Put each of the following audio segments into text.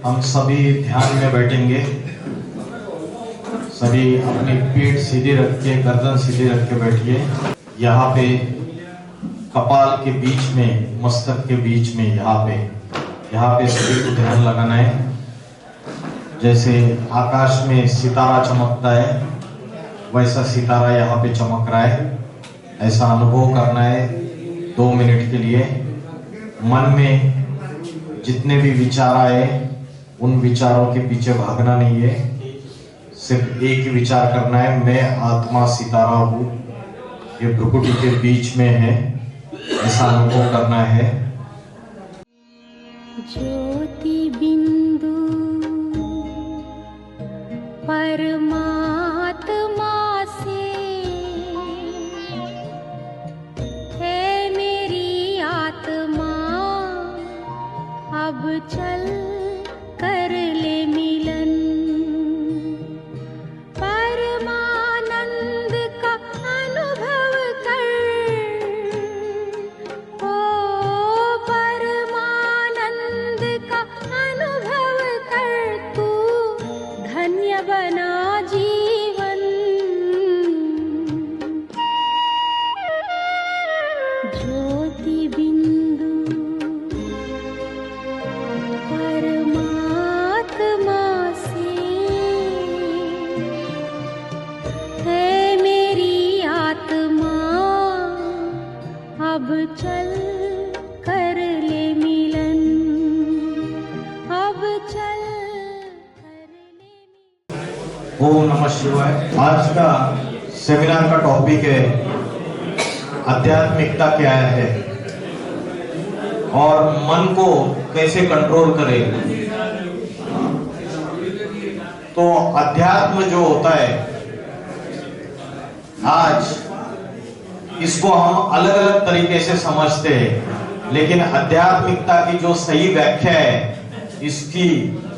हम सभी ध्यान में बैठेंगे। सभी अपनी पीठ सीधी रख के, गर्दन सीधी रख के बैठिए। यहाँ पे कपाल के बीच में, मस्तक के बीच में, यहाँ पे सभी को ध्यान लगाना है। जैसे आकाश में सितारा चमकता है, वैसा सितारा यहाँ पे चमक रहा है। ऐसा अनुभव करना है 2 मिनट के लिए। मन में जितने भी विचार आए, उन विचारों के पीछे भागना नहीं है। सिर्फ एक ही विचार करना है, मैं आत्मा सितारा हूँ, ये भ्रुकुटी के बीच में है। ऐसा अनुभव करना है। ज्योति बिंदु परमात्मा से है मेरी आत्मा, अब चल कर ले मिलन। परमानंद का अनुभव कर, ओ परमानंद का अनुभव कर, तू धन्य बना जीवन। ज्योति बिंदु परमात्मा से है मेरी आत्मा, अब चल कर ले मिलन। अब चल कर ले मिलन। ओम नमः शिवाय। आज का सेमिनार का टॉपिक है आध्यात्मिकता क्या है और मन को कैसे कंट्रोल करें। तो अध्यात्म जो होता है, आज इसको हम अलग अलग तरीके से समझते हैं, लेकिन आध्यात्मिकता की जो सही व्याख्या है, इसकी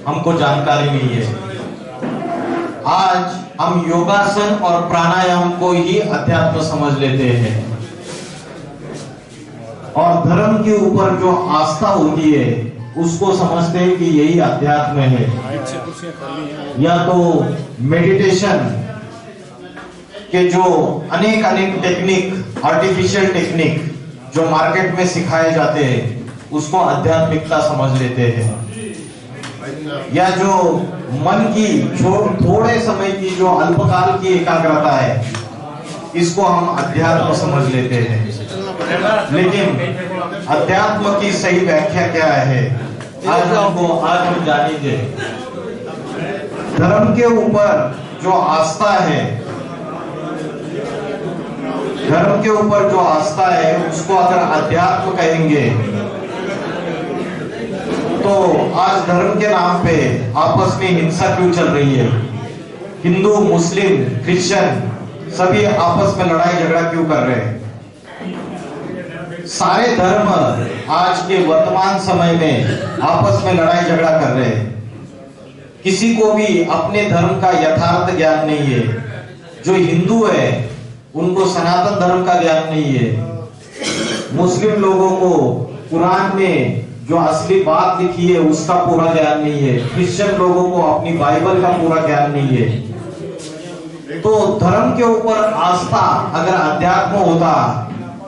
हमको जानकारी नहीं है। आज हम योगासन और प्राणायाम को ही अध्यात्म समझ लेते हैं और धर्म के ऊपर जो आस्था होती है उसको समझते हैं कि यही अध्यात्म है। या तो मेडिटेशन के जो अनेक टेक्निक, आर्टिफिशियल टेक्निक जो मार्केट में सिखाए जाते हैं, उसको आध्यात्मिकता समझ लेते हैं। या जो मन की थोड़े समय की जो अल्पकाल की एकाग्रता है, इसको हम अध्यात्म समझ लेते हैं। लेकिन अध्यात्म की सही व्याख्या क्या है, आज हम जानेंगे। धर्म के ऊपर जो आस्था है, धर्म के ऊपर जो आस्था है, उसको अगर अध्यात्म कहेंगे, तो आज धर्म के नाम पे आपस में हिंसा क्यों चल रही है? हिंदू, मुस्लिम, क्रिश्चियन सभी आपस में लड़ाई झगड़ा क्यों कर रहे हैं? सारे धर्म आज के वर्तमान समय में आपस में लड़ाई झगड़ा कर रहे हैं। किसी को भी अपने धर्म का यथार्थ ज्ञान नहीं है। जो हिंदू है, उनको सनातन धर्म का ज्ञान नहीं है। मुस्लिम लोगों को कुरान में जो असली बात लिखी है उसका पूरा ज्ञान नहीं है। क्रिश्चियन लोगों को अपनी बाइबल का पूरा ज्ञान नहीं है। तो धर्म के ऊपर आस्था अगर अध्यात्म होता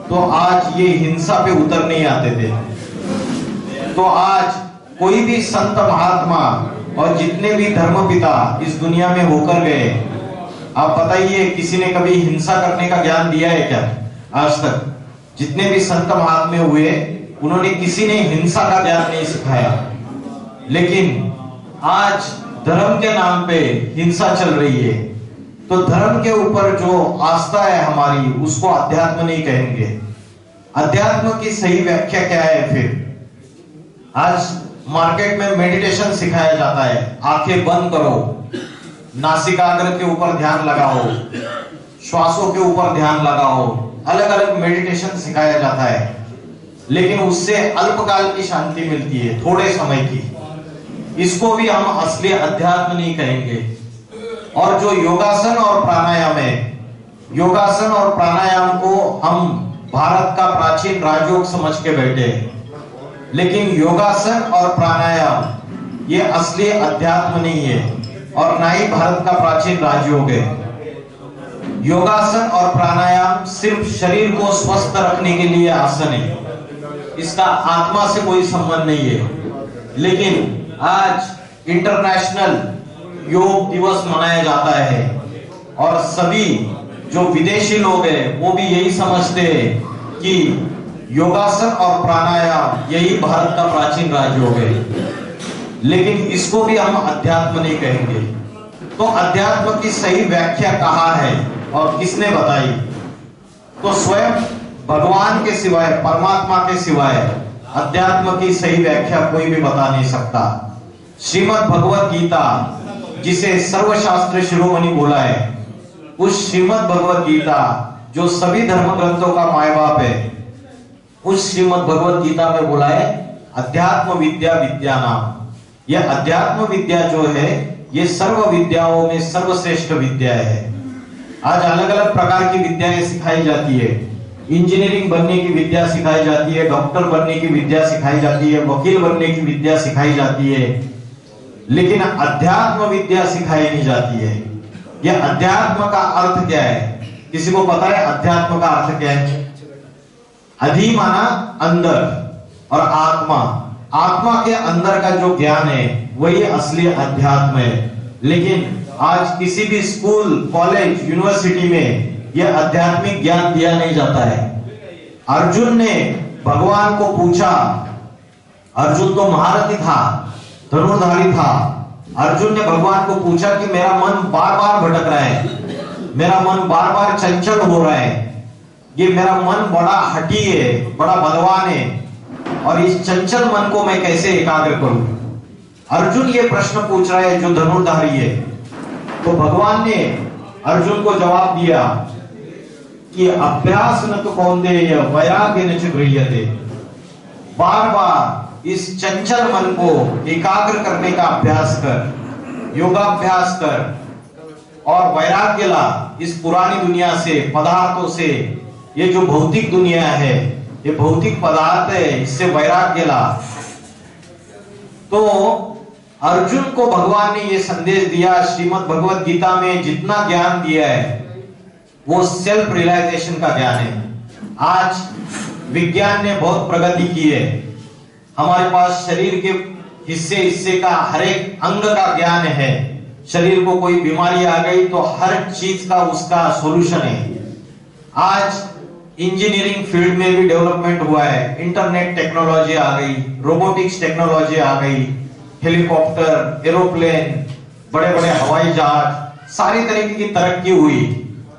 तो आज ये हिंसा पे उतर नहीं आते थे। तो आज कोई भी संत महात्मा और जितने भी धर्म पिता इस दुनिया में होकर गए, आप बताइए किसी ने कभी हिंसा करने का ज्ञान दिया है क्या? आज तक जितने भी संत महात्मा हुए, उन्होंने किसी ने हिंसा का ज्ञान नहीं सिखाया। लेकिन आज धर्म के नाम पे हिंसा चल रही है। तो धर्म के ऊपर जो आस्था है हमारी, उसको अध्यात्म नहीं कहेंगे। अध्यात्म की सही व्याख्या क्या है फिर? आज मार्केट में मेडिटेशन सिखाया जाता है। आंखें बंद करो, नासिकाग्र के ऊपर ध्यान लगाओ, श्वासों के ऊपर ध्यान लगाओ, अलग अलग मेडिटेशन सिखाया जाता है। लेकिन उससे अल्पकाल की शांति मिलती है, थोड़े समय की। इसको भी हम असली अध्यात्म नहीं कहेंगे। और जो योगासन और प्राणायाम है, योगासन और प्राणायाम को हम भारत का प्राचीन राजयोग समझ के बैठे हैं। लेकिन योगासन और प्राणायाम ये असली अध्यात्म नहीं है और ना ही भारत का प्राचीन राजयोग है। योगासन और प्राणायाम सिर्फ शरीर को स्वस्थ रखने के लिए आसन है, इसका आत्मा से कोई संबंध नहीं है। लेकिन आज इंटरनेशनल योग दिवस मनाया जाता है और सभी जो विदेशी लोग हैं वो भी यही समझते हैं कि योगासन और प्राणायाम यही भारत का प्राचीन राजयोग है, लेकिन इसको भी हम अध्यात्म नहीं कहेंगे। तो अध्यात्म की सही व्याख्या कहाँ है और किसने बताई? तो स्वयं भगवान के सिवाय, परमात्मा के सिवाय अध्यात्म की सही व्याख्या कोई भी बता नहीं सकता। श्रीमद् भगवत गीता, जिसे सर्वशास्त्र शिरोमणि बोला है, उस श्रीमद् भगवत गीता जो सभी धर्म ग्रंथों का माय बाप है, उस श्रीमद् भगवत गीता में बोला है अध्यात्म विद्या विद्या नाम। यह अध्यात्म विद्या जो है ये सर्व विद्याओं में सर्वश्रेष्ठ विद्या है। आज अलग अलग प्रकार की विद्याएं सिखाई जाती है। इंजीनियरिंग बनने की विद्या सिखाई जाती है, डॉक्टर बनने की विद्या सिखाई जाती है, वकील बनने की विद्या सिखाई जाती है, लेकिन अध्यात्म विद्या सिखाई नहीं जाती है। यह अध्यात्म का अर्थ क्या है? किसी को पता है अध्यात्म का अर्थ क्या है? अधि माना अंदर और आत्मा, आत्मा के अंदर का जो ज्ञान है वही असली अध्यात्म है। लेकिन आज किसी भी स्कूल, कॉलेज, यूनिवर्सिटी में यह आध्यात्मिक ज्ञान दिया नहीं जाता है। अर्जुन ने भगवान को पूछा, अर्जुन तो महारथी था, धनुर्धारी था। अर्जुन ने भगवान को पूछा कि मेरा मन बार बार भटक रहा है, मेरा मन बार बार चंचल हो रहा है, ये मेरा मन बड़ा हठी है, बड़ा बलवान है, और इस चंचल मन को मैं कैसे एकाग्र करूं? अर्जुन ये प्रश्न पूछ रहा है जो धनुर्धारी है। तो भगवान ने अर्जुन को जवाब दिया कि अभ्यास न तो कौन्तेय वैराग्य न च गृह्यते। बार बार इस चंचल मन को एकाग्र करने का अभ्यास कर, योगाभ्यास कर और वैराग्य ला इस पुरानी दुनिया से, पदार्थों से। ये जो भौतिक दुनिया है, ये भौतिक पदार्थ है, इससे वैराग्य ला। तो अर्जुन को भगवान ने ये संदेश दिया, श्रीमद् भगवत गीता में जितना ज्ञान दिया है वो सेल्फ रियलाइजेशन का ज्ञान है। आज विज्ञान ने बहुत प्रगति की है, हमारे पास शरीर के हिस्से हिस्से का हर एक अंग का ज्ञान है। शरीर को कोई बीमारी आ गई तो हर चीज का उसका सॉल्यूशन है। आज इंजीनियरिंग फील्ड में भी डेवलपमेंट हुआ है, इंटरनेट टेक्नोलॉजी आ गई, रोबोटिक्स टेक्नोलॉजी आ गई, हेलीकॉप्टर, एरोप्लेन, बड़े बड़े हवाई जहाज, सारी तरीके की तरक्की हुई।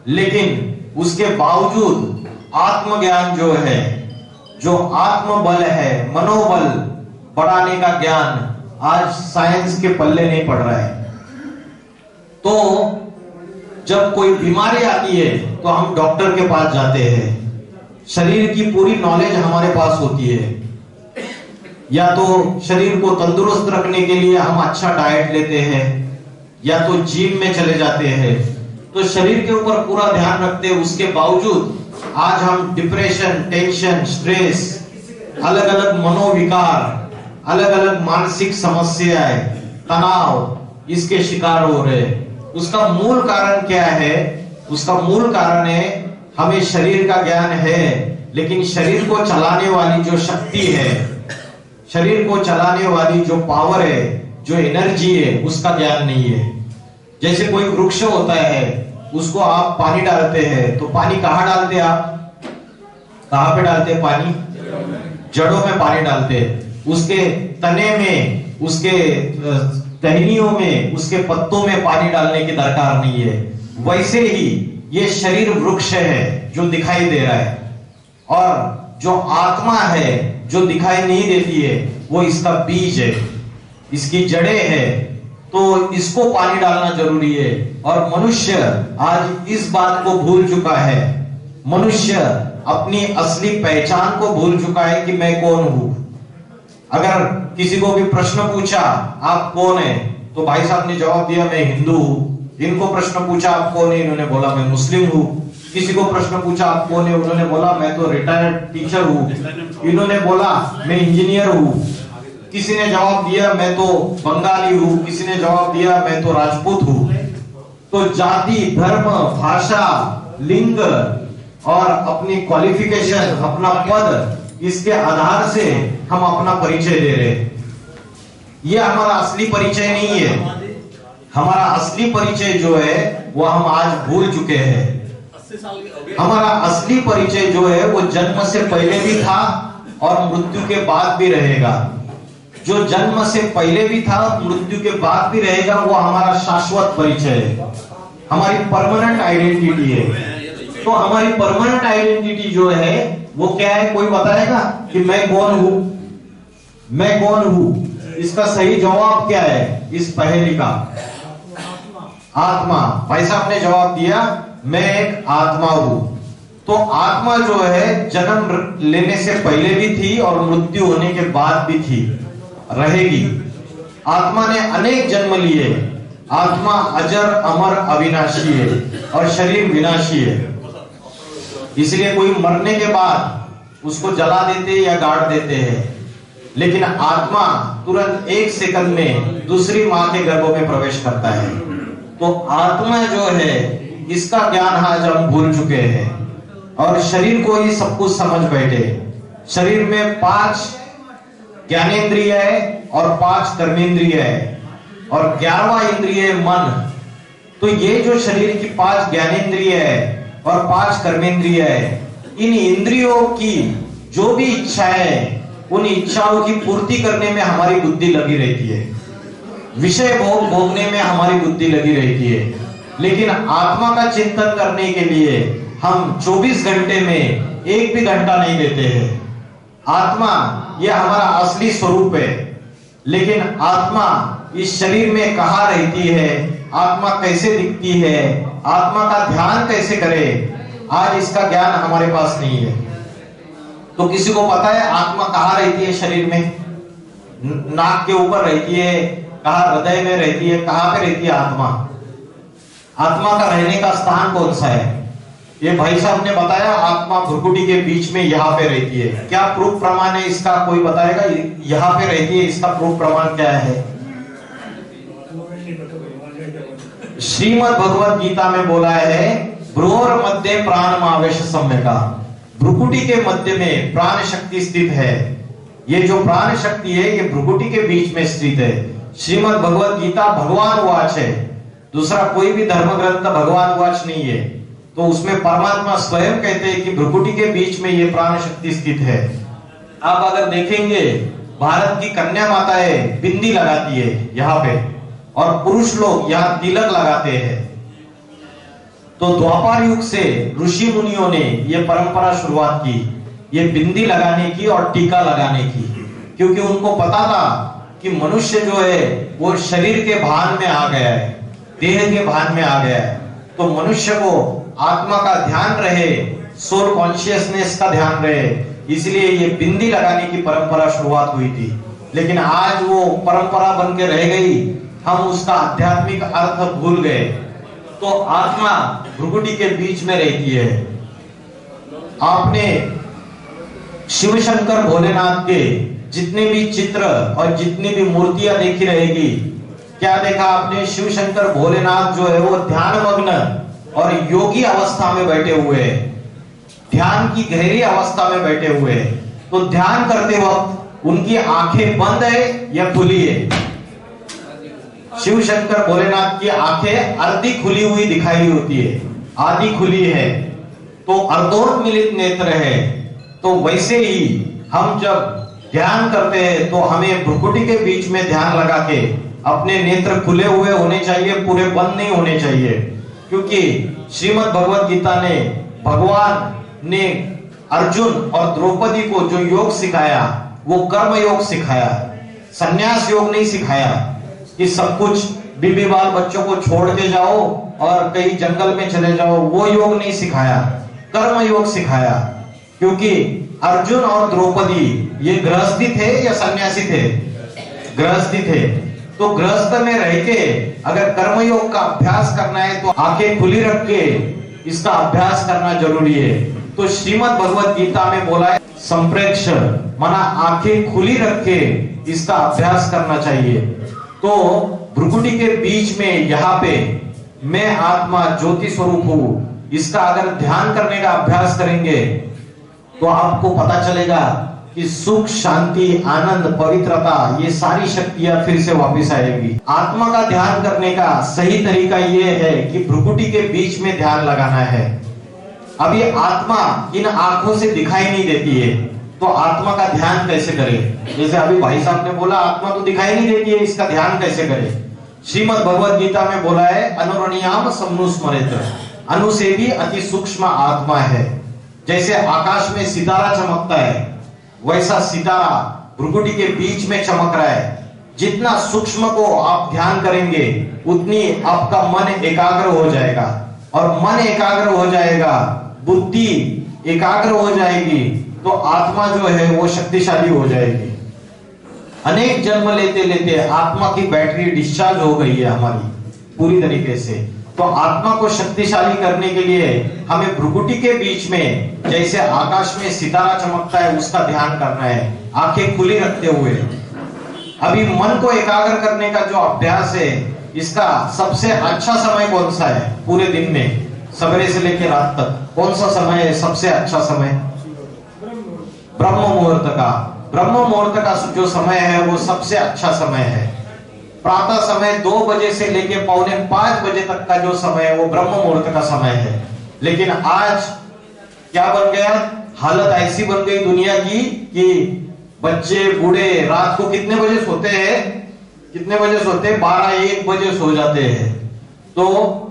लेकिन उसके बावजूद आत्मज्ञान जो है, जो आत्मबल है, मनोबल बढ़ाने का ज्ञान आज साइंस के पल्ले नहीं पड़ रहा है। तो जब कोई बीमारी आती है तो हम डॉक्टर के पास जाते हैं, शरीर की पूरी नॉलेज हमारे पास होती है। या तो शरीर को तंदुरुस्त रखने के लिए हम अच्छा डाइट लेते हैं, या तो जिम में चले जाते हैं, तो शरीर के ऊपर पूरा ध्यान रखते हैं। उसके बावजूद आज हम डिप्रेशन, टेंशन, स्ट्रेस, अलग अलग मनोविकार, अलग अलग मानसिक समस्याएं, तनाव, इसके शिकार हो रहे हैं। उसका मूल कारण क्या है? उसका मूल कारण है हमें शरीर का ज्ञान है, लेकिन शरीर को चलाने वाली जो शक्ति है, शरीर को चलाने वाली जो पावर है, जो एनर्जी है, उसका ज्ञान नहीं है। जैसे कोई वृक्ष होता है, उसको आप पानी डालते हैं तो पानी कहाँ डालते हैं? आप कहाँ पे डालते हैं पानी? जड़ों में पानी डालते हैं, उसके तने में, उसके टहनियों में, उसके पत्तों में पानी डालने की दरकार नहीं है। वैसे ही ये शरीर वृक्ष है जो दिखाई दे रहा है, और जो आत्मा है जो दिखाई नहीं देती है वो इसका बीज है, इसकी जड़ें है, तो इसको पानी डालना जरूरी है। और मनुष्य आज इस बात को भूल चुका है, मनुष्य अपनी असली पहचान को भूल चुका है कि मैं कौन हूं। अगर किसी को भी प्रश्न पूछा आप कौन है, तो भाई साहब ने जवाब दिया मैं हिंदू हूं। इनको प्रश्न पूछा आप कौन है, इन्होंने बोला मैं मुस्लिम हूं। किसी को प्रश्न पूछा आप कौन है, उन्होंने बोला मैं तो रिटायर्ड टीचर हूं। इन्होंने बोला मैं इंजीनियर हूं। किसी ने जवाब दिया मैं तो बंगाली हूं, किसी ने जवाब दिया मैं तो राजपूत हूं। तो जाति, धर्म, भाषा, लिंग और अपनी क्वालिफिकेशन, अपना पद, इसके आधार से हम अपना परिचय दे रहे हैं। यह हमारा असली परिचय नहीं है। हमारा असली परिचय जो है वो हम आज भूल चुके हैं। हमारा असली परिचय जो है वो जन्म से पहले भी था और मृत्यु के बाद भी रहेगा। जो जन्म से पहले भी था और मृत्यु के बाद भी रहेगा वो हमारा शाश्वत परिचय है, हमारी परमानेंट आइडेंटिटी है। तो हमारी परमानेंट आइडेंटिटी जो है वो क्या है, कोई बताएगा कि मैं कौन हूं? मैं कौन हूं? इसका सही जवाब क्या है इस पहेली का? आत्मा। भाई साहब ने जवाब दिया मैं एक आत्मा हूं। तो आत्मा जो है जन्म लेने से पहले भी थी और मृत्यु होने के बाद भी थी, रहेगी। आत्मा ने अनेक जन्म लिए। आत्मा अजर, अमर, अविनाशी है और शरीर विनाशी है। इसलिए कोई मरने के बाद उसको जला देते या गाड़ देते हैं, लेकिन आत्मा तुरंत 1 सेकंड में दूसरी मां के गर्भ में प्रवेश करता है। तो आत्मा जो है इसका ज्ञान आज हम भूल चुके हैं और शरीर को ही सब कुछ समझ बैठे। शरीर में 5 ज्ञानेंद्रिय है और 5 कर्मेंद्रिय है और 11वां इंद्रिय मन। तो ये जो शरीर की 5 ज्ञानेंद्रिय है और 5 कर्मेंद्रिय है, इन इंद्रियों की जो भी इच्छाएं है उन इच्छाओं की पूर्ति करने में हमारी बुद्धि लगी रहती है, विषय भोग भोगने में हमारी बुद्धि लगी रहती है। लेकिन आत्मा का चिंतन करने के लिए हम 24 घंटे में 1 भी घंटा नहीं देते हैं। आत्मा यह हमारा असली स्वरूप है, लेकिन आत्मा इस शरीर में कहाँ रहती है, आत्मा कैसे दिखती है, आत्मा का ध्यान कैसे करे, आज इसका ज्ञान हमारे पास नहीं है। तो किसी को पता है आत्मा कहाँ रहती है शरीर में? नाक के ऊपर रहती है, कहाँ हृदय में रहती है, कहाँ पे रहती है आत्मा? आत्मा का रहने का स्थान कौन सा है? ये भाई साहब ने बताया आत्मा भ्रुकुटी के बीच में यहाँ पे रहती है। क्या प्रूफ प्रमाण है इसका? कोई बताएगा यहाँ पे रहती है, इसका प्रूफ प्रमाण क्या है? श्रीमद् भगवद गीता में बोला है भ्रूर मध्य प्राण आवेश सम्यका। भ्रुकुटी के मध्य में प्राण शक्ति स्थित है। ये जो प्राण शक्ति है ये भ्रुकुटी के बीच में स्थित है। श्रीमद् भगवद गीता भगवान वाच है, दूसरा कोई भी धर्म ग्रंथ भगवान वाच नहीं है। तो उसमें परमात्मा स्वयं कहते हैं कि भ्रुकुटी के बीच में ये प्राण शक्ति स्थित है। आप अगर देखेंगे भारत की कन्या माताएं बिंदी लगाती है यहाँ पे और पुरुष लोग यहाँ तिलक लगाते हैं। तो द्वापर युग से ऋषि मुनियों ने ये परंपरा शुरुआत की, ये बिंदी लगाने की और टीका लगाने की, क्योंकि उनको पता था कि मनुष्य जो है वो शरीर के भान में आ गया है, देह के भान में आ गया है। तो मनुष्य को आत्मा का ध्यान रहे, सोल कॉन्शियसनेस का ध्यान रहे, इसलिए ये बिंदी लगाने की परंपरा शुरुआत हुई थी। लेकिन आज वो परंपरा बन के रह गई, हम उसका आध्यात्मिक अर्थ भूल गए। तो आत्मा भ्रुकुटी के बीच में रहती है। आपने शिव शंकर भोलेनाथ के जितने भी चित्र और जितनी भी मूर्तियां देखी रहेगी, क्या देखा आपने? शिव शंकर भोलेनाथ जो है वो ध्यान मग्न और योगी अवस्था में बैठे हुए हैं, ध्यान की गहरी अवस्था में बैठे हुए हैं। तो ध्यान करते वक्त उनकी आंखें बंद है या खुली है? शिव शंकर भोलेनाथ की आंखें अर्धी खुली हुई दिखाई होती है, आधी खुली है, तो अर्धोन्मिलित नेत्र है। तो वैसे ही हम जब ध्यान करते हैं तो हमें भ्रुकुटी के बीच में ध्यान लगा के अपने नेत्र खुले हुए होने चाहिए, पूरे बंद नहीं होने चाहिए। क्योंकि श्रीमद् भगवद गीता ने, भगवान ने अर्जुन और द्रौपदी को जो योग सिखाया वो कर्म योग सिखाया, संन्यास योग नहीं सिखाया कि सब कुछ बीबी बाल बच्चों को छोड़ के जाओ और कहीं जंगल में चले जाओ, वो योग नहीं सिखाया, कर्म योग सिखाया। क्योंकि अर्जुन और द्रौपदी ये गृहस्थी थे या सन्यासी थे? गृहस्थी थे। तो गृहस्थ में रह के अगर कर्मयोग का अभ्यास करना है तो आंखें खुली रख के इसका अभ्यास करना जरूरी है। तो श्रीमद् भगवद गीता में बोला है संप्रेक्ष, माना आंखें खुली रख के इसका अभ्यास करना चाहिए। तो भ्रुकुटी के बीच में यहाँ पे मैं आत्मा ज्योति स्वरूप हूं, इसका अगर ध्यान करने का अभ्यास करेंगे तो आपको पता चलेगा कि सुख, शांति, आनंद, पवित्रता, ये सारी शक्तियां फिर से वापस आएगी। आत्मा का ध्यान करने का सही तरीका ये है कि भ्रुकुटी के बीच में ध्यान लगाना है। अभी आत्मा इन आंखों से दिखाई नहीं देती है, तो आत्मा का ध्यान कैसे करें? जैसे अभी भाई साहब ने बोला आत्मा तो दिखाई नहीं देती है, इसका ध्यान कैसे करें? श्रीमद् भगवद गीता में बोला है अनुरणीयाम समनुस्मरेत, अनु से भी अति सूक्ष्म आत्मा है। जैसे आकाश में सितारा चमकता है वैसा सितारा भ्रुकुटी के बीच में चमक रहा है। जितना सूक्ष्म को आप ध्यान करेंगे उतनी आपका मन एकाग्र हो जाएगा, और मन एकाग्र हो जाएगा, बुद्धि एकाग्र हो जाएगी, तो आत्मा जो है वो शक्तिशाली हो जाएगी। अनेक जन्म लेते लेते आत्मा की बैटरी डिस्चार्ज हो गई है हमारी पूरी तरीके से। तो आत्मा को शक्तिशाली करने के लिए हमें भ्रुकुटी के बीच में जैसे आकाश में सितारा चमकता है उसका ध्यान करना है, आंखें खुली रखते हुए। अभी मन को एकाग्र करने का जो अभ्यास है, इसका सबसे अच्छा समय कौन सा है? पूरे दिन में सवेरे से लेकर रात तक कौन सा समय है सबसे अच्छा समय? ब्रह्म मुहूर्त का। ब्रह्म मुहूर्त का जो समय है वो सबसे अच्छा समय है। प्रातः समय 2 बजे से लेकर 4:45 बजे तक का जो समय है वो ब्रह्म मुहूर्त का समय है। लेकिन आज क्या बन गया? हालत ऐसी बन गई दुनिया की कि बच्चे बूढ़े रात को कितने बजे सोते हैं? कितने बजे सोते हैं? 12-1 बजे सो जाते हैं। तो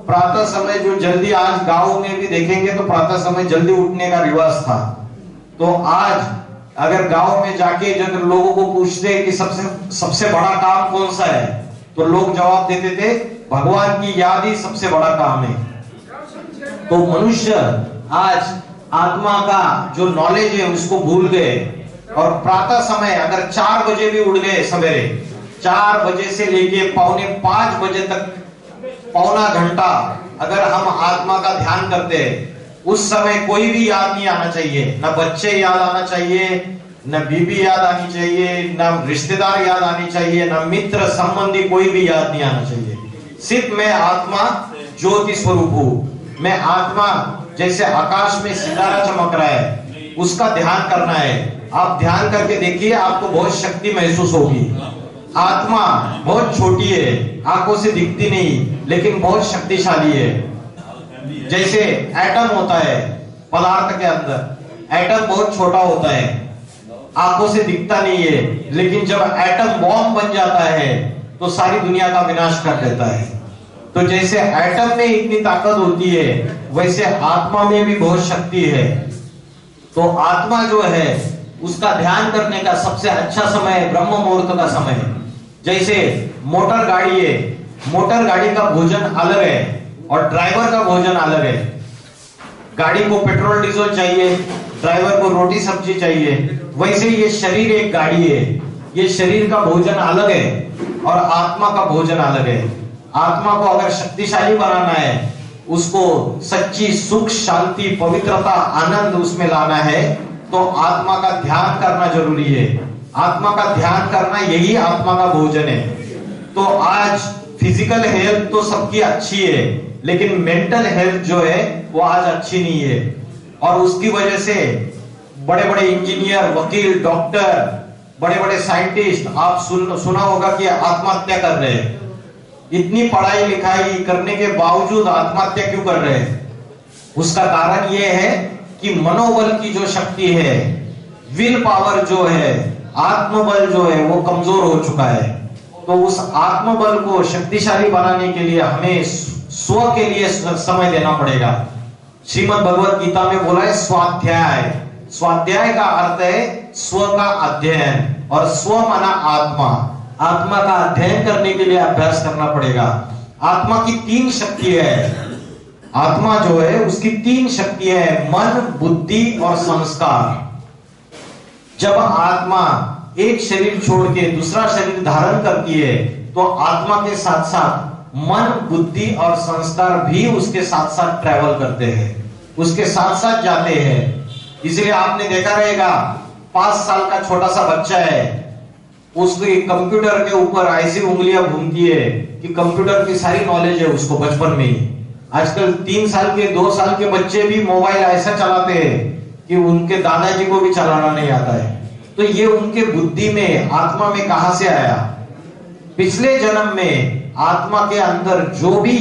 प्रातः समय जो जल्दी, आज गांव में भी देखेंगे तो प्रातः समय जल्दी उठने का रिवाज था। तो आज अगर गांव में जाके जब लोगों को पूछते कि सबसे बड़ा काम कौन सा है, तो लोग जवाब देते थे भगवान की याद ही सबसे बड़ा काम है। तो मनुष्य आज आत्मा का जो नॉलेज है उसको भूल गए, और प्रातः समय अगर 4 बजे भी उठ गए सवेरे, 4 बजे से लेके 4:45 बजे तक पौना घंटा अगर हम आत्मा का ध्यान करते हैं, उस समय कोई भी याद नहीं आना चाहिए। न बच्चे याद आना चाहिए, न बीबी याद आनी चाहिए, न रिश्तेदार याद आनी चाहिए, न मित्र संबंधी कोई भी याद नहीं आना चाहिए। सिर्फ मैं आत्मा ज्योति स्वरूप हूं। मैं आत्मा जैसे आकाश में सितारा चमक रहा है उसका ध्यान करना है। आप ध्यान करके देखिए, आपको बहुत शक्ति महसूस होगी। आत्मा बहुत छोटी है, आंखों से दिखती नहीं, लेकिन बहुत शक्तिशाली है। जैसे एटम होता है पदार्थ के अंदर, एटम बहुत छोटा होता है, आंखों से दिखता नहीं है, लेकिन जब एटम बॉम्ब बन जाता है तो सारी दुनिया का विनाश कर देता है। तो जैसे एटम में इतनी ताकत होती है, वैसे आत्मा में भी बहुत शक्ति है। तो आत्मा जो है उसका ध्यान करने का सबसे अच्छा समय ब्रह्म मुहूर्त का समय। जैसे मोटर गाड़ी है, मोटर गाड़ी का भोजन अलग है और ड्राइवर का भोजन अलग है। गाड़ी को पेट्रोल डीजल चाहिए, ड्राइवर को रोटी सब्जी चाहिए। वैसे ये शरीर एक गाड़ी है, ये शरीर का भोजन अलग है और आत्मा का भोजन अलग है। आत्मा को अगर शक्तिशाली बनाना है, उसको सच्ची सुख, शांति, पवित्रता, आनंद उसमें लाना है, तो आत्मा का ध्यान करना जरूरी है। आत्मा का ध्यान करना यही आत्मा का भोजन है। तो आज फिजिकल हेल्थ तो सबकी अच्छी है, लेकिन मेंटल हेल्थ जो है वो आज अच्छी नहीं है, और उसकी वजह से बड़े बड़े इंजीनियर, वकील, डॉक्टर, बड़े बड़े साइंटिस्ट, आप सुना होगा कि आत्महत्या कर रहे हैं। इतनी पढ़ाई लिखाई करने के बावजूद आत्महत्या क्यों कर रहे हैं? उसका कारण यह है कि मनोबल की जो शक्ति है, विल पावर जो है, आत्मबल जो है वो कमजोर हो चुका है। तो उस आत्मबल को शक्तिशाली बनाने के लिए हमें स्व के लिए समय देना पड़ेगा। श्रीमद् भगवद गीता में बोला है स्वाध्याय। स्वाध्याय का अर्थ है स्व का अध्ययन, और स्व माना आत्मा। आत्मा का अध्ययन करने के लिए अभ्यास करना पड़ेगा। आत्मा की 3 शक्ति है। आत्मा जो है उसकी 3 शक्ति है, मन, बुद्धि और संस्कार। जब आत्मा एक शरीर छोड़ के दूसरा शरीर धारण करती है, तो आत्मा के साथ साथ मन, बुद्धि और संस्कार भी उसके साथ साथ ट्रैवल करते हैं, उसके साथ साथ जाते हैं। इसलिए आपने देखा रहेगा 5 साल का छोटा सा बच्चा है, उसकी कंप्यूटर के ऊपर ऐसी उंगलियां घूमती है कि कंप्यूटर की सारी नॉलेज है उसको बचपन में ही। आजकल 3 साल के 2 साल के बच्चे भी मोबाइल ऐसा चलाते हैं कि उनके दादाजी को भी चलाना नहीं आता है। तो ये उनके बुद्धि में, आत्मा में कहां से आया? पिछले जन्म में आत्मा के अंदर जो भी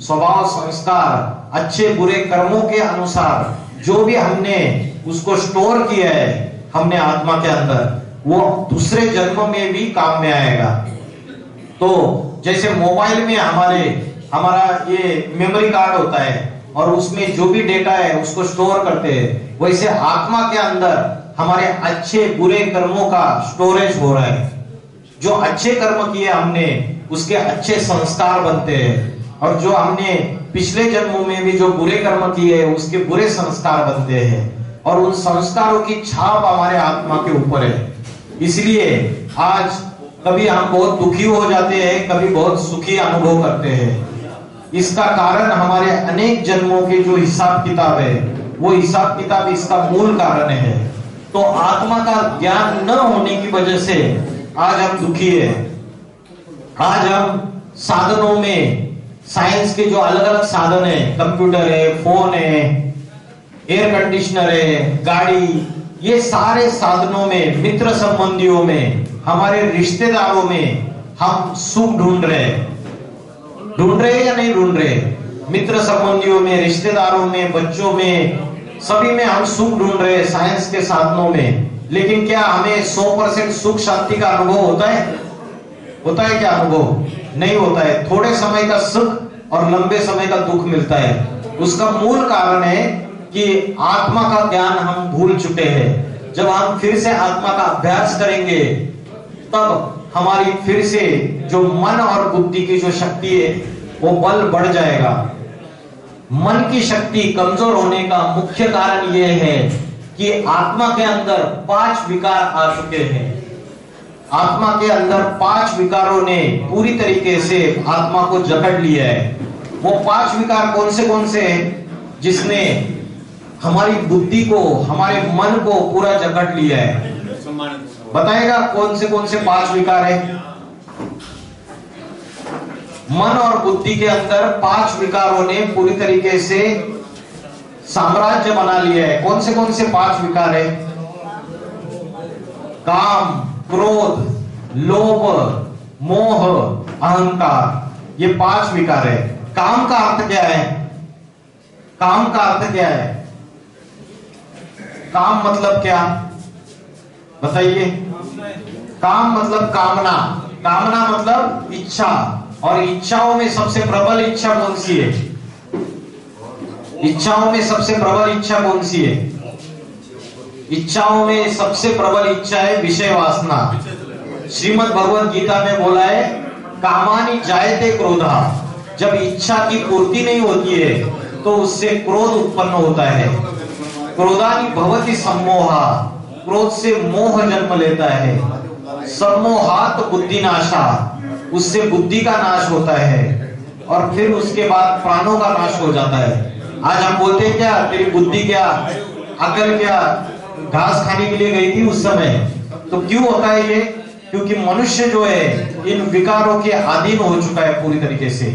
स्वभाव संस्कार, अच्छे बुरे कर्मों के अनुसार जो भी हमने उसको स्टोर किया है हमने आत्मा के अंदर, वो दूसरे जन्म में भी काम में आएगा। तो जैसे मोबाइल में हमारा ये मेमोरी कार्ड होता है और उसमें जो भी डेटा है उसको स्टोर करते हैं, वैसे आत्मा के अंदर हमारे अच्छे बुरे कर्मों का स्टोरेज हो रहा है। जो अच्छे कर्म किए हमने उसके अच्छे संस्कार बनते हैं, और जो हमने पिछले जन्मों में भी जो बुरे कर्म किए उसके बुरे संस्कार बनते हैं, और उन संस्कारों की छाप हमारे आत्मा के ऊपर है। इसलिए आज कभी हम बहुत दुखी हो जाते हैं, कभी बहुत सुखी अनुभव करते हैं। इसका कारण हमारे अनेक जन्मों के जो हिसाब किताब है, वो हिसाब किताब इसका मूल कारण है। तो आत्मा का ज्ञान न होने की वजह से आज हम दुखी है। आज हम साधनों में, साइंस के जो अलग अलग साधन है, कंप्यूटर है, फोन है, एयर कंडीशनर है, गाड़ी, ये सारे साधनों में, मित्र संबंधियों में, हमारे रिश्तेदारों में हम सुख ढूंढ रहे हैं या नहीं ढूंढ रहे? मित्र संबंधियों में, रिश्तेदारों में, बच्चों में, सभी में हम सुख ढूंढ रहे हैं साइंस के साधनों में। लेकिन क्या हमें 100% सुख शांति का अनुभव होता है? होता है क्या अनुभव? नहीं होता है। थोड़े समय का सुख और लंबे समय का दुख मिलता है। उसका मूल कारण है कि आत्मा का ज्ञान हम भूल चुके हैं। जब हम फिर से आत्मा का अभ्यास करेंगे तब हमारी फिर से जो मन और बुद्धि की जो शक्ति है वो बल बढ़ जाएगा। मन की शक्ति कमजोर होने का मुख्य कारण यह है कि आत्मा के अंदर 5 विकार आ चुके हैं। आत्मा के अंदर 5 विकारों ने पूरी तरीके से आत्मा को जकड़ लिया है। वो 5 विकार कौन से हैं जिसने हमारी बुद्धि को, हमारे मन को पूरा जकड़ लिया है? बताएगा कौन से 5 विकार है? मन और बुद्धि के अंदर 5 विकारों ने पूरी तरीके से साम्राज्य बना लिया है। कौन से 5 विकार है? काम, क्रोध, लोभ, मोह, अहंकार, ये 5 विकार है। काम का अर्थ क्या है? काम का अर्थ क्या है? काम मतलब क्या? बताइए। काम मतलब कामना, कामना मतलब इच्छा, और इच्छाओं में सबसे प्रबल इच्छा कौन सी है? इच्छाओं में सबसे प्रबल इच्छा कौन सी है? इच्छाओं में सबसे प्रबल इच्छा है विषय वासना। श्रीमद् भगवद गीता में बोला है, कामानि जायते क्रोधा। जब इच्छा की पूर्ति नहीं होती है तो उससे क्रोध उत्पन्न होता है। क्रोधानि भवति सम्मोहा, क्रोध से मोह जन्म लेता है। सम्मोहात बुद्धिनाशा, उससे बुद्धि का नाश होता है, और फिर उसके बाद प्राणों का नाश हो जाता है। आज हम बोलते हैं क्या, तेरी बुद्धि क्या, अकल क्या, घास खाने के लिए गई थी उस समय। तो क्यों होता है ये? क्योंकि मनुष्य जो है इन विकारों के अधीन हो चुका है पूरी तरीके से।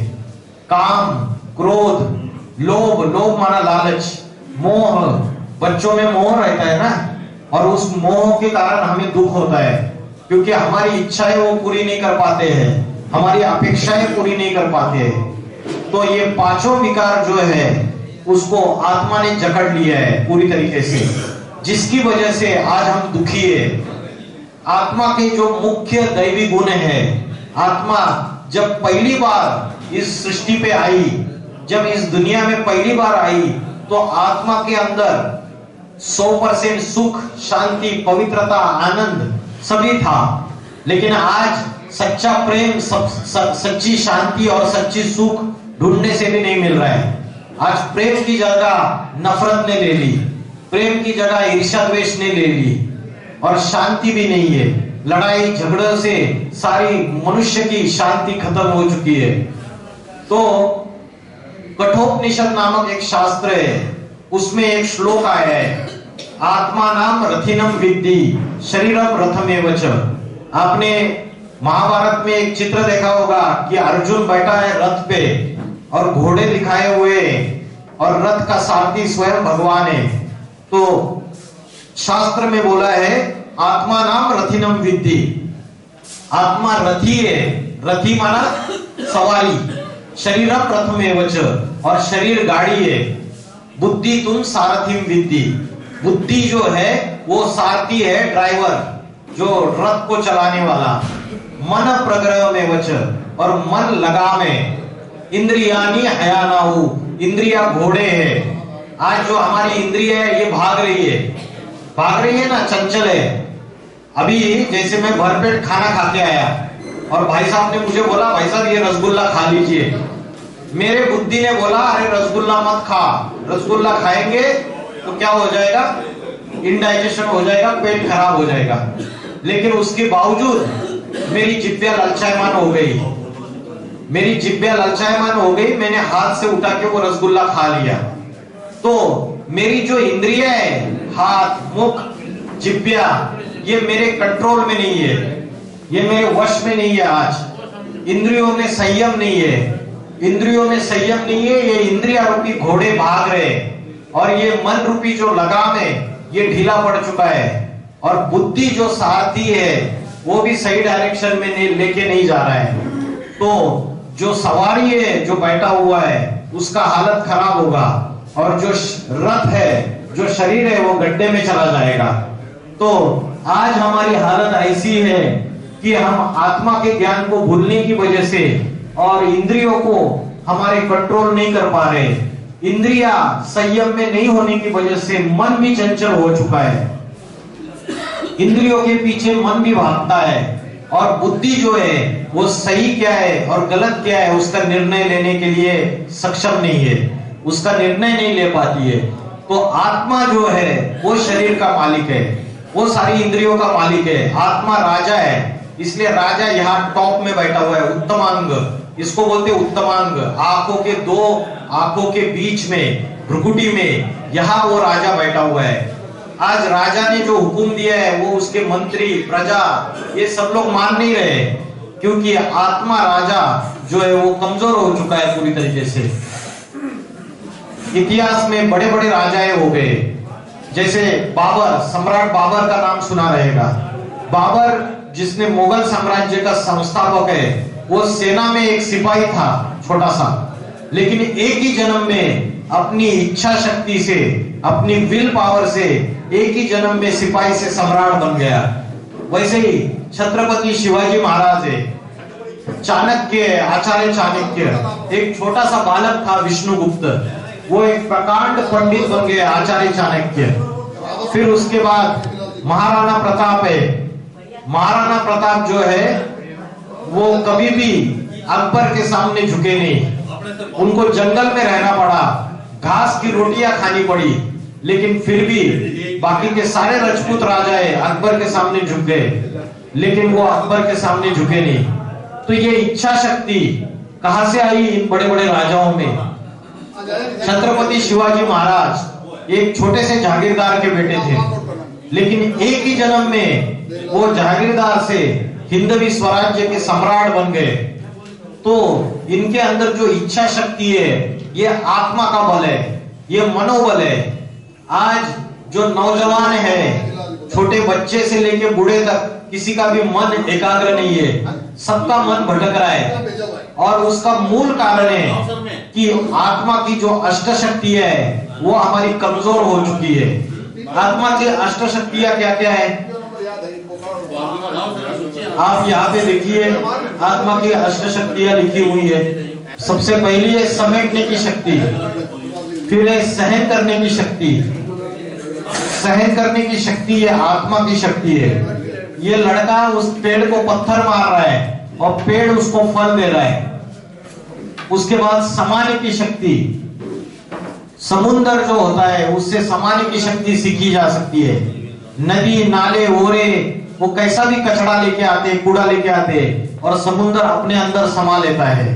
काम, क्रोध, लोभ, लोभ माना लालच, मोह, बच्चों में मोह रहता है ना, और उस मोह के कारण हमें दुख होता है, क्योंकि हमारी इच्छाएं वो पूरी नहीं कर पाते हैं, हमारी अपेक्षाएं पूरी नहीं कर पाते हैं। तो ये 5 विकार जो है उसको आत्मा ने जकड़ लिया है पूरी तरीके से, जिसकी वजह से आज हम दुखी है। आत्मा के जो मुख्य दैवी गुण है, आत्मा जब पहली बार इस सृष्टि पे आई, जब इस दुनिया में पहली बार आई, तो आत्मा के अंदर 100% सुख, शांति, पवित्रता, आनंद सभी था। लेकिन आज सच्चा प्रेम, सच्ची शांति और सच्ची सुख ढूंढने से भी नहीं मिल रहा है। आज प्रेम की जगह नफरत ने ले ली, प्रेम की जगह ईर्ष्या द्वेष ने ले ली, और शांति भी नहीं है। लड़ाई झगड़ों से सारी मनुष्य की शांति खत्म हो चुकी है। तो कठोपनिषद नामक एक शास्त्र है, उसमें एक श्लोक आया है, आत्मा नाम रथिनम विद्धि शरीरम रथमेव च। आपने महाभारत में एक चित्र देखा होगा कि अर्जुन बैठा है रथ पे और घोड़े दिखाए हुए और रथ का सारथी स्वयं भगवान है। तो शास्त्र में बोला है आत्मा नाम रथिनम विद्धि, आत्मा रथी है, रथी माना सवारी, शरीरम रथमेव च, और शरीर गाड़ी है। बुद्धि तुम सारथिम विद्धि, बुद्धि जो है वो सारथी है, ड्राइवर जो रथ को चलाने वाला। मन प्रग्रह में वच, और मन लगाम है। इंद्रियानी हयानाहु, इंद्रिया घोड़े है। आज जो हमारी इंद्रिय है ये भाग रही है ना, चंचल है। अभी जैसे मैं भरपेट खाना खा के आया और भाई साहब ने मुझे बोला भाई साहब ये रसगुल्ला खा लीजिए, मेरे बुद्धि ने बोला अरे रसगुल्ला मत खा, रसगुल्ला खाएंगे तो क्या हो जाएगा, इंडाइजेशन हो जाएगा, पेट खराब हो जाएगा। लेकिन उसके बावजूद मेरी जिह्वा ललचायमान हो गई, मेरी जिह्वा ललचायमान हो गई, मैंने हाथ से उठा के वो रसगुल्ला खा लिया। तो मेरी जो इंद्रिय है, हाथ, मुख, जिह्वा, ये मेरे कंट्रोल में नहीं है, ये मेरे वश में नहीं है। आज इंद्रियों में संयम नहीं है, इंद्रियों में संयम नहीं है। ये इंद्रिया रूपी घोड़े भाग रहे और ये मन रूपी जो लगाम है ये ढीला पड़ चुका है। और बुद्धि जो सारथी है वो भी सही डायरेक्शन में लेके नहीं जा रहा है। तो जो सवारी है, जो बैठा हुआ है, उसका हालत खराब होगा, और जो रथ है, जो शरीर है, वो गड्ढे में चला जाएगा। तो आज हमारी हालत ऐसी है कि हम आत्मा के ज्ञान को भूलने की वजह से और इंद्रियों को हमारे कंट्रोल नहीं कर पा रहे, इंद्रिया संयम में नहीं होने की वजह से मन भी चंचल हो चुका है, इंद्रियों के पीछे मन भी भागता है, और बुद्धि जो है वो सही क्या है और गलत क्या है उसका निर्णय लेने के लिए सक्षम नहीं है, उसका निर्णय नहीं ले पाती है। तो आत्मा जो है वो शरीर का मालिक है, वो सारी इंद्रियों का मालिक है। आत्मा राजा है, इसलिए राजा यहाँ टॉप में बैठा हुआ है, उत्तमांग, इसको बोलते हैं उत्तमांग। आंखों के बीच में, भ्रुकुटी में, यहाँ वो राजा बैठा हुआ है। आज राजा ने जो हुक्म दिया है वो उसके मंत्री, प्रजा, ये सब लोग मान नहीं रहे, क्योंकि आत्मा राजा जो है वो कमजोर हो चुका है पूरी तरीके से। इतिहास में बड़े बड़े राजाएं हो गए, जैसे बाबर, सम्राट बाबर का नाम सुना रहेगा। बाबर जिसने मुगल साम्राज्य का संस्थापक है, वो सेना में एक सिपाही था छोटा सा, लेकिन एक ही जन्म में अपनी इच्छा शक्ति से, अपनी विल पावर से एक ही जन्म में सिपाही से सम्राट बन गया। वैसे ही छत्रपति शिवाजी महाराज है, चाणक्य, आचार्य चाणक्य, एक छोटा सा बालक था विष्णुगुप्त, वो एक प्रकांड पंडित बन गए आचार्य चाणक्य। फिर उसके बाद महाराणा प्रताप है, महाराणा प्रताप जो है वो कभी भी अकबर के सामने झुके नहीं, उनको जंगल में रहना पड़ा, घास की रोटियां खानी पड़ी, लेकिन फिर भी बाकी के सारे राजपूत राजाएं अकबर के सामने झुक गए, लेकिन वो अकबर के सामने झुके नहीं। तो ये इच्छा शक्ति कहां से आई इन बड़े बड़े राजाओं में? छत्रपति शिवाजी महाराज एक छोटे से जागीरदार के बेटे थे, लेकिन एक ही जन्म में वो जागीरदार से हिंदवी स्वराज्य के सम्राट बन गए। तो इनके अंदर जो इच्छा शक्ति है ये आत्मा का बल है, ये मनोबल है। आज जो नौजवान है, छोटे बच्चे से लेके बूढ़े तक, किसी का भी मन एकाग्र नहीं है, सबका मन भटक रहा है, और उसका मूल कारण है कि आत्मा की जो अष्ट शक्ति है वो हमारी कमजोर हो चुकी है। आत्मा की अष्ट शक्तियां क्या क्या है आप यहाँ पे देखिए, आत्मा की अष्ट शक्तियां लिखी हुई है। सबसे पहली है समेटने की शक्ति, फिर है सहन करने की शक्ति। सहन करने की शक्ति ये आत्मा की शक्ति है। ये लड़का उस पेड़ को पत्थर मार रहा है और पेड़ उसको फल दे रहा है। उसके बाद समाने की शक्ति, समुद्र जो होता है उससे समाने की शक्ति सीखी जा सकती है। नदी, नाले, ओरे, वो कैसा भी कचरा लेके आते, कूड़ा लेके आते, और समुद्र अपने अंदर समा लेता है।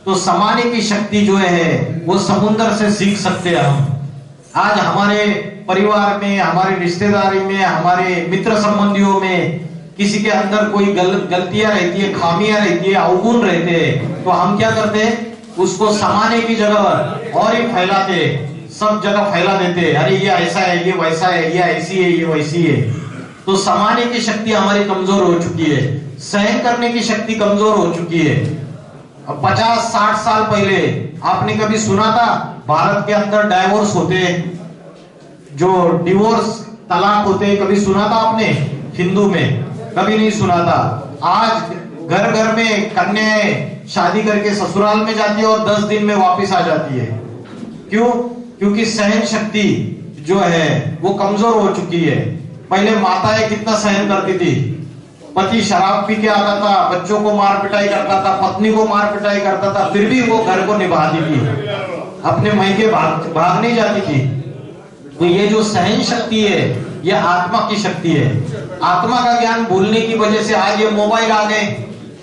तो समाने की शक्ति जो है वो समुद्र से सीख सकते हैं हम। आज हमारे परिवार में, हमारी रिश्तेदारी में, हमारे मित्र संबंधियों में किसी के अंदर कोई गलतियां रहती है, खामियां रहती है, अवगुण रहते हैं, तो हम क्या करते हैं, उसको समाने की जगह और ही फैलाते, सब जगह फैला देते, अरे ये ऐसा है, ये वैसा है, ये ऐसी है, ये वैसी है। तो समाने की शक्ति हमारी कमजोर हो चुकी है, सहन करने की शक्ति कमजोर हो चुकी है। 50-60 साल पहले आपने कभी सुना था भारत के अंदर डाइवोर्स होते, जो डिवोर्स तलाक होते, कभी सुना था आपने? हिंदू में कभी नहीं सुना था। आज घर घर में कन्याएं शादी करके ससुराल में जाती है और 10 दिन में वापस आ जाती है। क्यों? क्योंकि सहन शक्ति जो है वो कमजोर हो चुकी है। पहले माताएं कितना सहन करती थी, पति शराब पी के आता था, बच्चों को मार पिटाई करता था, पत्नी को मार पिटाई करता था, फिर भी वो घर को निभाती थी, अपने मायके भाग नहीं जाती थी। तो ये जो सहन शक्ति है ये आत्मा की शक्ति है। आत्मा का ज्ञान भूलने की वजह से आज ये मोबाइल आ गए,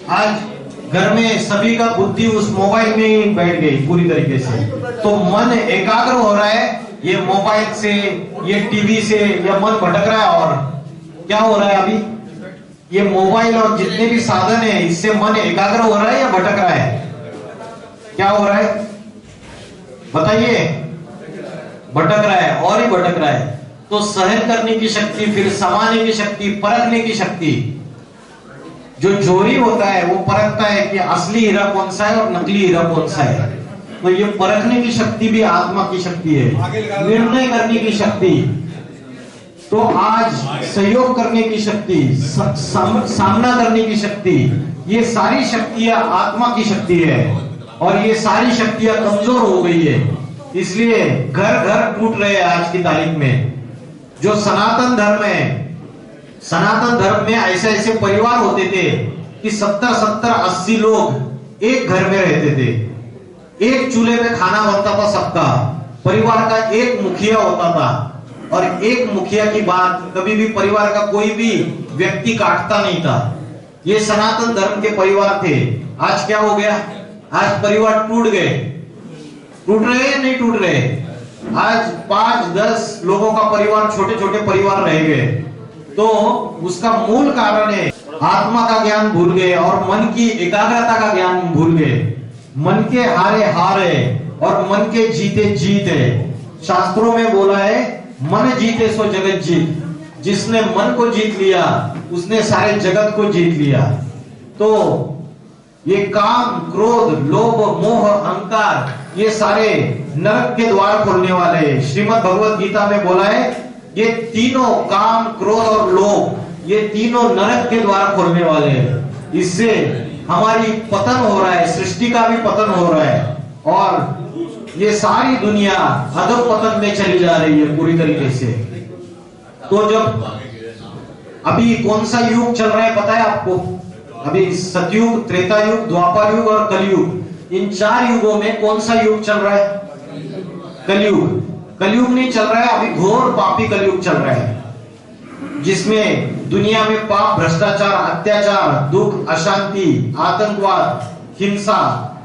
आज घर में सभी का बुद्धि उस मोबाइल में ही बैठ गई पूरी तरीके से। तो मन एकाग्र हो रहा है ये मोबाइल से, ये टीवी से, या मन भटक रहा है। और क्या हो रहा है अभी, ये मोबाइल और जितने भी साधन है इससे मन एकाग्र हो रहा है या भटक रहा है? क्या हो रहा है बताइए? भटक रहा है और ही भटक रहा है। तो सहन करने की शक्ति, फिर समाने की शक्ति, परखने की शक्ति। जो जोरी होता है वो परखता है कि असली हीरा कौन सा है और नकली हीरा कौन सा है। तो ये परखने की शक्ति भी आत्मा की शक्ति है। निर्णय करने की शक्ति, तो आज सहयोग करने की शक्ति, सामना करने की शक्ति, ये सारी शक्तियां आत्मा की शक्ति है। और ये सारी शक्तियां कमजोर हो गई है, इसलिए घर घर टूट रहे हैं आज की तारीख में। जो सनातन धर्म है, सनातन धर्म में ऐसे ऐसे परिवार होते थे कि 70-80 लोग एक घर में रहते थे, एक चूल्हे पे खाना बनता था सबका, परिवार का एक मुखिया होता था, और एक मुखिया की बात कभी भी परिवार का कोई भी व्यक्ति काटता नहीं था। ये सनातन धर्म के परिवार थे। आज क्या हो गया? आज परिवार टूट गए। टूट रहे हैं या नहीं टूट रहे? आज 5-10 लोगों का परिवार, छोटे छोटे परिवार रह गए। तो उसका मूल कारण है आत्मा का ज्ञान भूल गए और मन की एकाग्रता का ज्ञान भूल गए। मन के हारे हार है और मन के जीते जीत है। शास्त्रों में बोला है मन जीते सो जगत जीत। जिसने मन को जीत लिया उसने सारे जगत को जीत लिया। तो ये काम, क्रोध, लोभ, मोह, अहंकार, ये सारे नरक के द्वार खोलने वाले हैं। श्रीमद् भगवत गीता में बोला है ये तीनों काम, क्रोध और लोभ, ये तीनों नरक के द्वार खोलने वाले हैं। इससे हमारी पतन हो रहा है, सृष्टि का भी पतन हो रहा है और ये सारी दुनिया अधोपतन में चली जा रही है पूरी तरीके से। तो जब अभी कौन सा युग चल रहा है पता है आपको? अभी सतयुग, त्रेता युग, द्वापर युग और कलयुग। इन 4 युगों में कौन सा युग चल रहा है? कलयुग। कलयुग नहीं चल रहा है, अभी घोर पापी कलयुग चल रहा है, जिसमें दुनिया में पाप, भ्रष्टाचार, अत्याचार, दुख, अशांति, आतंकवाद, हिंसा,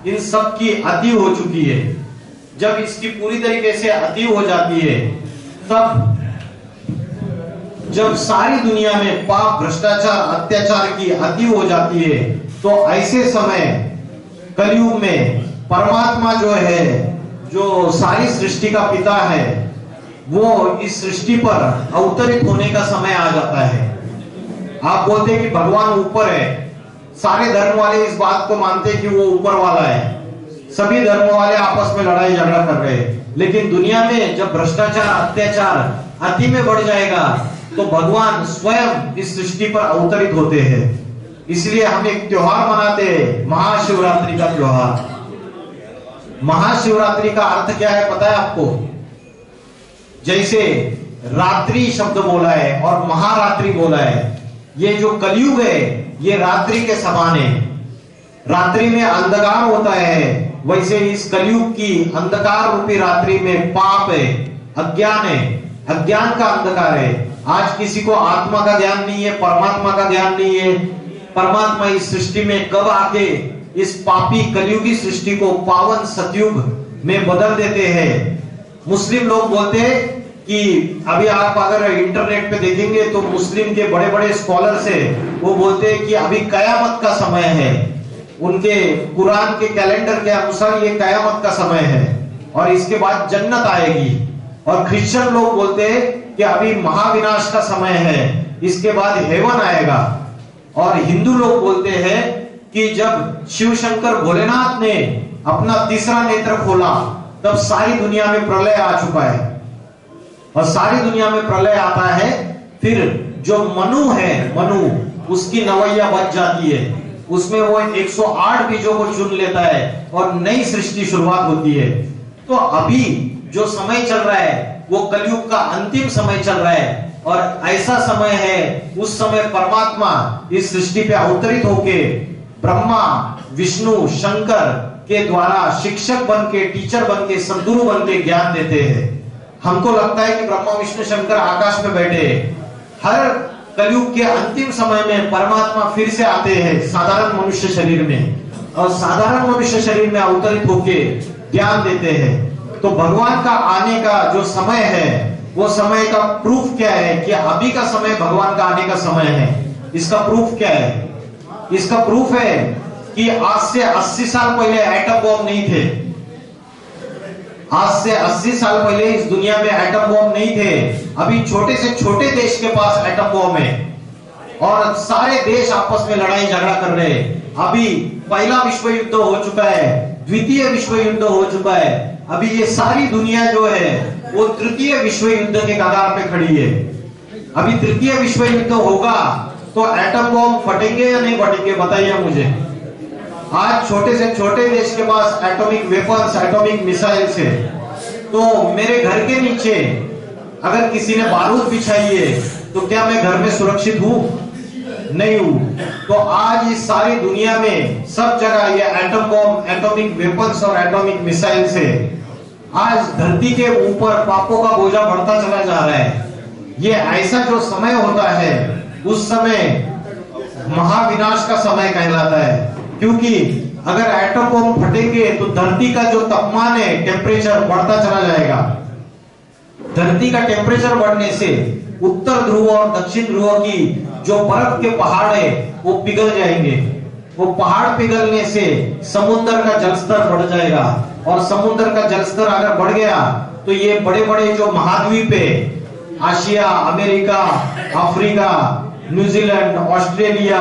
इन सब की अति हो चुकी है। जब इसकी पूरी तरीके से अति हो जाती है, तब जब सारी दुनिया में पाप, भ्रष्टाचार, अत्याचार की अति हो जाती है, तो ऐसे समय कलयुग में परमात्मा जो है, जो सारी सृष्टि का पिता है, वो इस सृष्टि पर अवतरित होने का समय आ जाता है। आप बोलते हैं कि भगवान ऊपर है, सारे धर्म वाले इस बात को मानते हैं कि वो ऊपर वाला है, सभी धर्म वाले आपस में लड़ाई झगड़ा कर रहे हैं। लेकिन दुनिया में जब भ्रष्टाचार, अत्याचार अति में बढ़ जाएगा तो भगवान स्वयं इस सृष्टि पर अवतरित होते हैं। इसलिए हम एक त्योहार मनाते हैं, महाशिवरात्रि का त्योहार। महाशिवरात्रि का अर्थ क्या है पता है आपको? जैसे रात्रि शब्द बोला है और महारात्रि बोला है, ये जो कलयुग है ये रात्रि के समान है। रात्रि में अंधकार होता है, वैसे इस कलयुग की अंधकार रूपी रात्रि में पाप है, अज्ञान है, अज्ञान का अंधकार है। आज किसी को आत्मा का ज्ञान नहीं है, परमात्मा का ज्ञान नहीं है। परमात्मा इस सृष्टि में कब आके इस पापी कलयुगी सृष्टि को पावन सतयुग में बदल देते हैं। मुस्लिम लोग बोलते हैं कि अभी आप अगर इंटरनेट पे देखेंगे तो मुस्लिम के बड़े बड़े स्कॉलर्स है, वो बोलते हैं कि अभी कयामत का समय है। उनके कुरान के कैलेंडर के अनुसार ये कयामत का समय है और इसके बाद जन्नत आएगी। और क्रिश्चियन लोग बोलते हैं कि अभी महाविनाश का समय है, इसके बाद हेवन आएगा। और हिंदू लोग बोलते हैं कि जब शिव शंकर भोलेनाथ ने अपना तीसरा नेत्र खोला तब सारी दुनिया में प्रलय आ चुका है। और सारी दुनिया में प्रलय आता है, फिर जो मनु है, मनु उसकी नवैया बच जाती है, उसमें वो 108 बीजों को चुन लेता है और नई सृष्टि शुरुआत होती है। तो अभी जो समय चल रहा है वो कलयुग का अंतिम समय चल रहा है और ऐसा समय है, उस समय परमात्मा इस सृष्टि पे अवतरित होके ब्रह्मा विष्णु शंकर के द्वारा शिक्षक बन के, टीचर बन के, सद्गुरु बन के ज्ञान देते हैं। हमको लगता है कि ब्रह्मा विष्णु शंकर आकाश में बैठे। हर कलयुग के अंतिम समय में परमात्मा फिर से आते हैं साधारण मनुष्य शरीर में, और साधारण मनुष्य शरीर में अवतरित होके ज्ञान देते हैं। तो भगवान का आने का जो समय है, वो समय का प्रूफ क्या है कि अभी का समय भगवान का आने का समय है। इसका प्रूफ क्या है? इसका प्रूफ है कि आज से 80 साल पहले एटम बॉम्ब नहीं थे। आज से 80 साल पहले इस दुनिया में एटम बॉम्ब नहीं थे। अभी छोटे से छोटे देश के पास एटम बॉम्ब है और सारे देश आपस में लड़ाई झगड़ा कर रहे हैं। अभी पहला विश्व युद्ध हो चुका है, द्वितीय विश्व युद्ध हो चुका है। अभी ये सारी दुनिया जो है वो तृतीय विश्व युद्ध के कगार पे खड़ी है। अभी तृतीय विश्व युद्ध होगा तो एटम बॉम्ब फटेंगे या नहीं फटेंगे, बताइए मुझे। आज छोटे से छोटे देश के पास एटॉमिक वेपन्स, एटॉमिक मिसाइल्स है। तो मेरे घर के नीचे अगर किसी ने बारूद बिछाई है तो क्या मैं घर में सुरक्षित हूं? नहीं हूं। तो आज इस सारी दुनिया में सब जगह ये एटम बॉम्ब, एटॉमिक वेपन्स और एटॉमिक मिसाइल्स है। आज धरती के ऊपर पापों का बोझा बढ़ता चला जा रहा है। ये ऐसा जो समय होता है उस समय महाविनाश का समय कहलाता है, क्योंकि अगर एटम बॉम्ब फटेंगे तो धरती का जो तापमान है, टेम्परेचर बढ़ता चला जाएगा। धरती का टेम्परेचर बढ़ने से उत्तर ध्रुव और दक्षिण ध्रुव की जो बर्फ के पहाड़ है वो पिघल जाएंगे। वो पहाड़ पिघलने से समुद्र का जलस्तर बढ़ जाएगा और समुद्र का जलस्तर अगर बढ़ गया तो ये बड़े बड़े जो महाद्वीप है, Asia, America, Africa, New Zealand, Australia,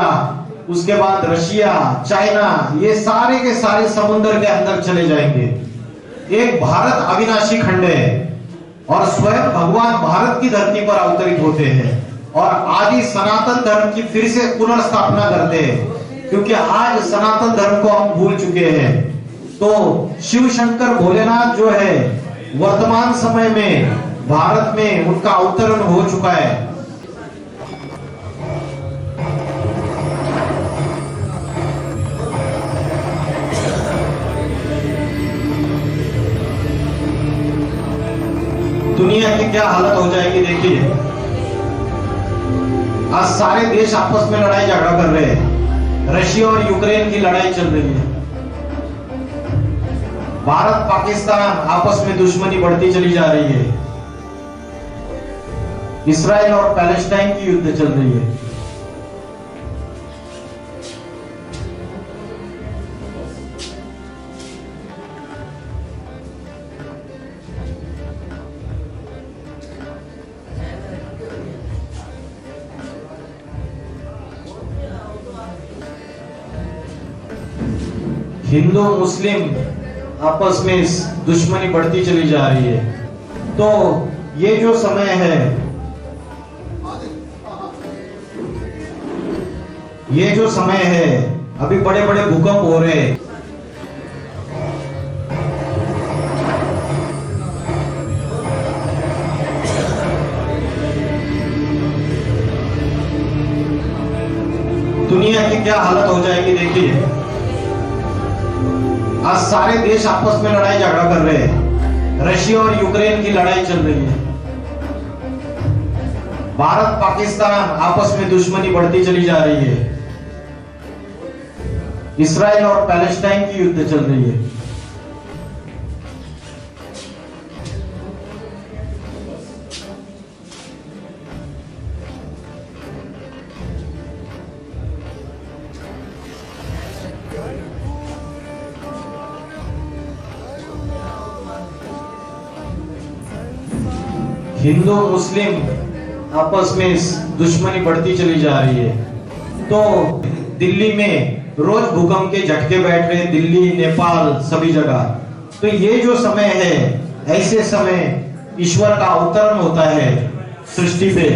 उसके बाद रशिया, चाइना, ये सारे के सारे समुद्र के अंदर चले जाएंगे। एक भारत अविनाशी खंड है और स्वयं भगवान भारत की धरती पर अवतरित होते हैं और आदि सनातन धर्म की फिर से पुनर्स्थापना करते हैं, क्योंकि आज सनातन धर्म को हम भूल चुके हैं। तो शिव शंकर भोलेनाथ जो है वर्तमान समय में भारत में उनका अवतरण हो चुका है। दुनिया की क्या हालत हो जाएगी देखिए। आज सारे देश आपस में लड़ाई झगड़ा कर रहे हैं। रशिया और यूक्रेन की लड़ाई चल रही है। भारत पाकिस्तान आपस में दुश्मनी बढ़ती चली जा रही है। इस्राइल और पैलेस्टाइन की युद्ध चल रही है। हिंदू मुस्लिम आपस में दुश्मनी बढ़ती चली जा रही है। तो ये जो समय है, ये जो समय है, अभी बड़े बड़े भूकंप हो रहे हैं। दुनिया की क्या हालत हो जाएगी देखिए। आज सारे देश आपस में लड़ाई झगड़ा कर रहे हैं। रशिया और यूक्रेन की लड़ाई चल रही है। भारत पाकिस्तान आपस में दुश्मनी बढ़ती चली जा रही है। इस्राइल और पैलेस्टाइन की युद्ध चल रही है। हिंदू मुस्लिम आपस में दुश्मनी बढ़ती चली जा रही है। तो दिल्ली में रोज भूकंप के झटके बैठ रहे, दिल्ली, नेपाल, सभी जगह। तो ये जो समय है, ऐसे समय ईश्वर का अवतरण होता है सृष्टि पे।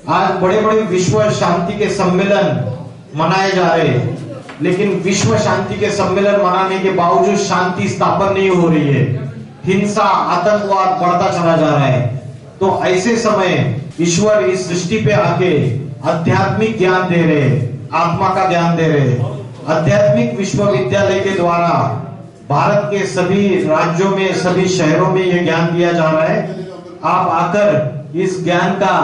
आज बड़े बड़े विश्व शांति के सम्मेलन मनाए जा रहे हैं, लेकिन विश्व शांति के सम्मेलन मनाने के बावजूद शांति स्थापन नहीं हो रही है। हिंसा, आतंकवाद बढ़ता चला जा रहा है। तो ऐसे समय ईश्वर इस सृष्टि पे आके आध्यात्मिक ज्ञान दे रहे, आत्मा का ज्ञान दे रहे। आध्यात्मिक विश्वविद्यालय के द्वारा भारत के सभी राज्यों में, सभी शहरों में यह ज्ञान दिया जा रहा है। आप आकर इस ज्ञान का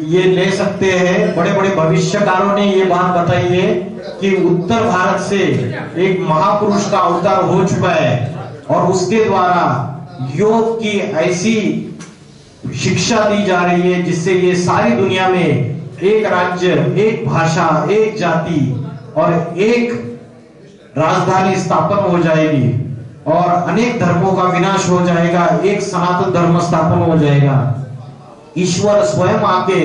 ये ले सकते हैं। बड़े बड़े भविष्यकारों ने ये बात बताई है कि उत्तर भारत से एक महापुरुष का अवतार हो चुका है और उसके द्वारा योग की ऐसी शिक्षा दी जा रही है जिससे ये सारी दुनिया में एक राज्य, एक भाषा, एक जाति और एक राजधानी स्थापन हो जाएगी और अनेक धर्मों का विनाश हो जाएगा, एक सनातन धर्म स्थापन हो जाएगा। ईश्वर स्वयं आके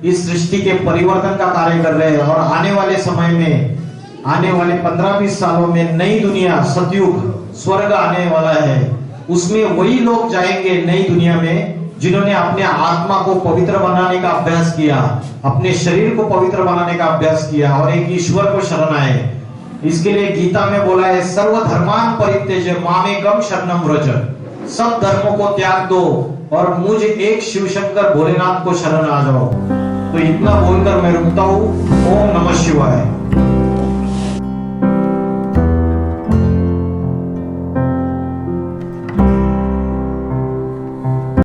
इस सृष्टि के परिवर्तन का कार्य कर रहे हैं और आने वाले समय में, आने वाले 15-20 सालों में नई दुनिया, सतयुग, स्वर्ग आने वाला है। उसमें वही लोग जाएंगे नई दुनिया में जिन्होंने अपने आत्मा को पवित्र बनाने का अभ्यास किया, अपने शरीर को पवित्र बनाने का अभ्यास किया और एक ईश्वर को शरण आए। इसके लिए गीता में बोला है, सर्वधर्मान परित्यज्य मामेकम शरणम व्रज। सब धर्मों को त्याग दो और मुझ एक शिव शंकर भोलेनाथ को शरण आ जाओ। तो इतना बोलकर मैं रुकता हूँ। ओम नमः शिवाय।